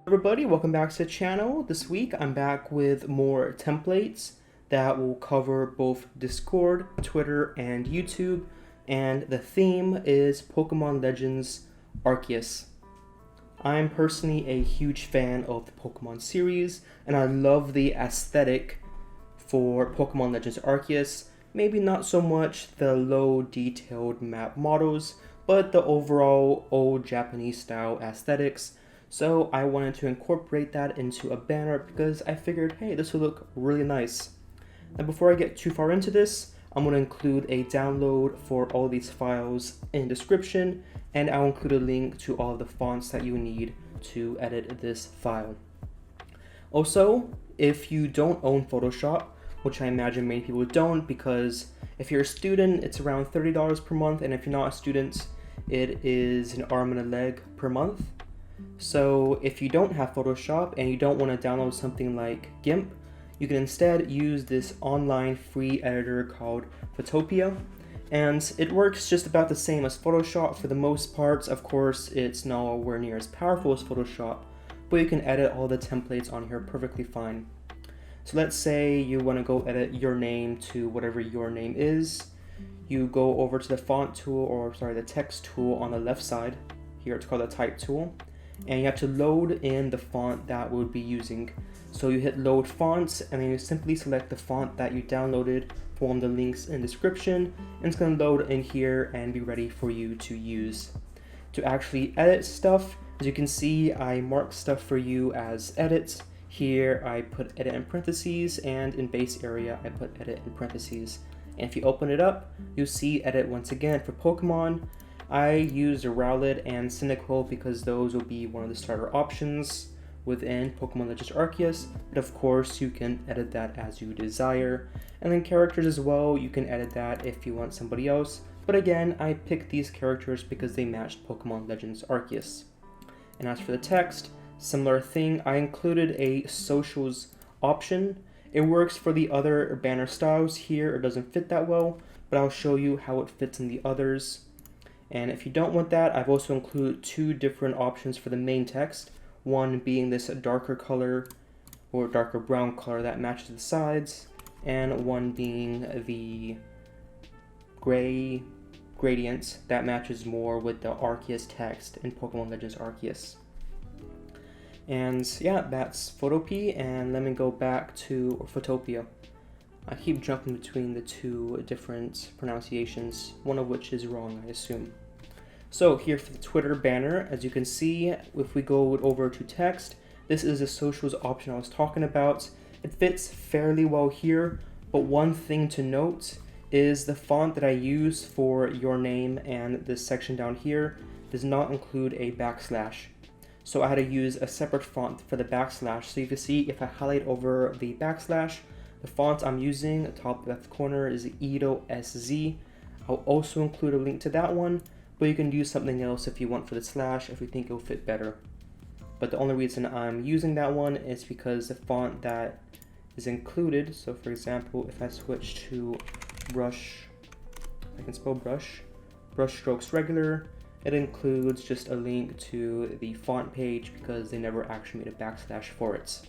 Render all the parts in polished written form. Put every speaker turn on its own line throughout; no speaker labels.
Everybody, welcome back to the channel. This week I'm back with more templates that will cover both Discord, Twitter, and YouTube, and the theme is Pokemon Legends Arceus. I'm personally a huge fan of the Pokemon series, and I love the aesthetic for Pokemon Legends Arceus. Maybe not so much the low detailed map models, but the overall old Japanese style aesthetics. So I wanted to incorporate that into a banner because I figured, hey, this will look really nice. Now before I get too far into this, I'm going to include a download for all these files in the description, and I'll include a link to all of the fonts that you need to edit this file. Also, if you don't own Photoshop, which I imagine many people don't, because if you're a student, it's around $30 per month, and if you're not a student, it is an arm and a leg per month. So if you don't have Photoshop and you don't want to download something like GIMP, you can instead use this online free editor called Photopia, and it works just about the same as Photoshop for the most parts. Of course, it's nowhere near as powerful as Photoshop, but you can edit all the templates on here perfectly fine. So let's say you want to go edit your name to whatever your name is. You go over to the font tool, or the text tool on the left side. Here it's called the type tool. And you have to load in the font that we'll be using. So you hit load fonts, and then you simply select the font that you downloaded from the links in the description, and it's going to load in here and be ready for you to use. To actually edit stuff, as you can see, I mark stuff for you as edits. Here I put edit in parentheses, and in base area I put edit in parentheses. And if you open it up, you'll see edit once again for Pokemon. I used Rowlet and Cyndaquil because those will be one of the starter options within Pokemon Legends Arceus, but of course you can edit that as you desire. And then characters as well, you can edit that if you want somebody else, but again, I picked these characters because they matched Pokemon Legends Arceus. And as for the text, similar thing, I included a socials option. It works for the other banner styles. Here it doesn't fit that well, but I'll show you how it fits in the others. And if you don't want that, I've also included two different options for the main text. One being this darker color or darker brown color that matches the sides, and one being the gray gradient that matches more with the Arceus text in Pokemon Legends Arceus. And yeah, that's Photopia, and let me go back to Photopia. I keep jumping between the two different pronunciations, one of which is wrong, I assume. So here for the Twitter banner, as you can see, if we go over to text, this is the socials option I was talking about. It fits fairly well here, but one thing to note is the font that I use for your name and this section down here does not include a backslash. So I had to use a separate font for the backslash. So you can see if I highlight over the backslash, the font I'm using, top left corner, is Edo SZ. I'll also include a link to that one, but you can use something else if you want for the slash, if you think it'll fit better. But the only reason I'm using that one is because the font that is included, so for example, if I switch to brush, I can spell brush strokes regular, it includes just a link to the font page because they never actually made a backslash for it.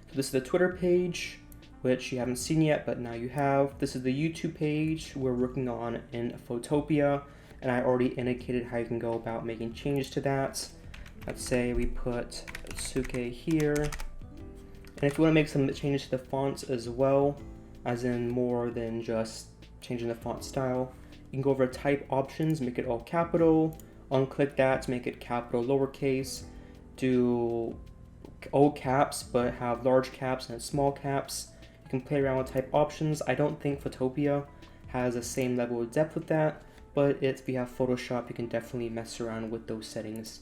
So this is the Twitter page, which you haven't seen yet, but now you have. This is the YouTube page we're working on in Photopia, and I already indicated how you can go about making changes to that. Let's say we put Tsuke here. And if you want to make some changes to the fonts as well, as in more than just changing the font style, you can go over type options, make it all capital, unclick that to make it capital lowercase, do all caps but have large caps and small caps. You can play around with type options. I don't think Photopia has the same level of depth with that, but if you have Photoshop, you can definitely mess around with those settings.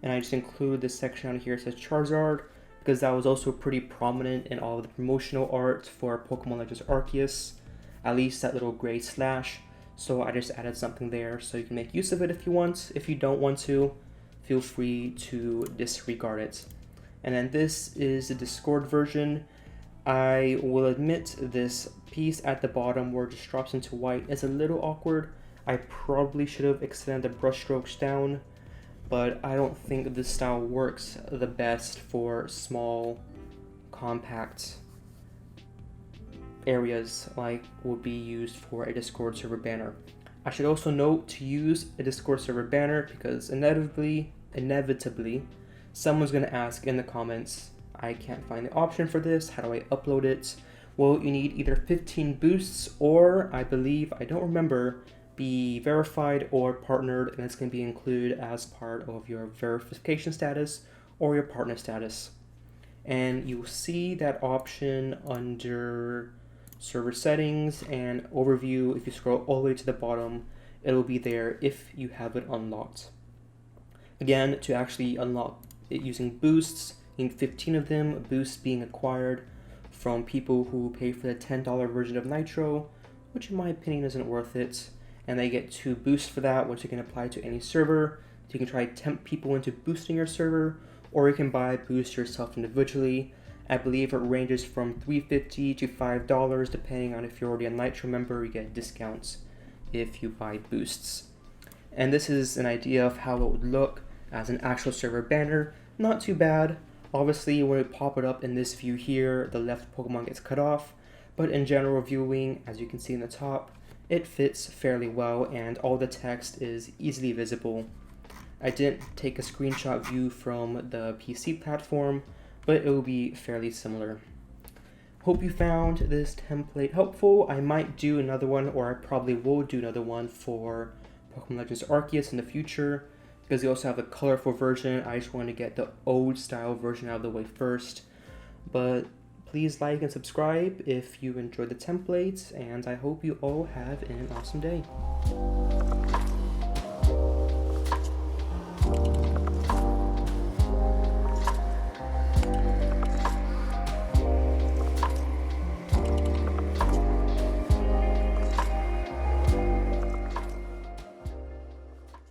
And I just include this section on here that says Charizard because that was also pretty prominent in all of the promotional art for Pokemon Legends Arceus, at least that little gray slash. So I just added something there so you can make use of it if you want. If you don't want to, feel free to disregard it. And then this is the Discord version. I will admit this piece at the bottom where it just drops into white is a little awkward. I probably should have extended the brush strokes down, but I don't think this style works the best for small, compact areas like would be used for a Discord server banner. I should also note to use a Discord server banner because inevitably, someone's going to ask in the comments, I can't find the option for this, how do I upload it? Well, you need either 15 boosts or I don't remember, be verified or partnered, and it's going to be included as part of your verification status or your partner status. And you'll see that option under server settings and overview. If you scroll all the way to the bottom, it'll be there if you have it unlocked. Again, to actually unlock it using boosts, you need 15 of them, boosts being acquired from people who pay for the $10 version of Nitro, which in my opinion isn't worth it. And they get 2 boosts for that, which you can apply to any server. So you can try to tempt people into boosting your server, or you can buy boost yourself individually. I believe it ranges from $3.50 to $5, depending on if you're already a Nitro member. You get discounts if you buy boosts. And this is an idea of how it would look as an actual server banner. Not too bad. Obviously, when we pop it up in this view here, the left Pokemon gets cut off. But in general viewing, as you can see in the top, it fits fairly well and all the text is easily visible. I didn't take a screenshot view from the PC platform, but it will be fairly similar. Hope you found this template helpful. I might do another one, or I probably will do another one for Pokemon Legends Arceus in the future, because they also have a colorful version. I just want to get the old style version out of the way first. But please like and subscribe if you enjoyed the templates, and I hope you all have an awesome day.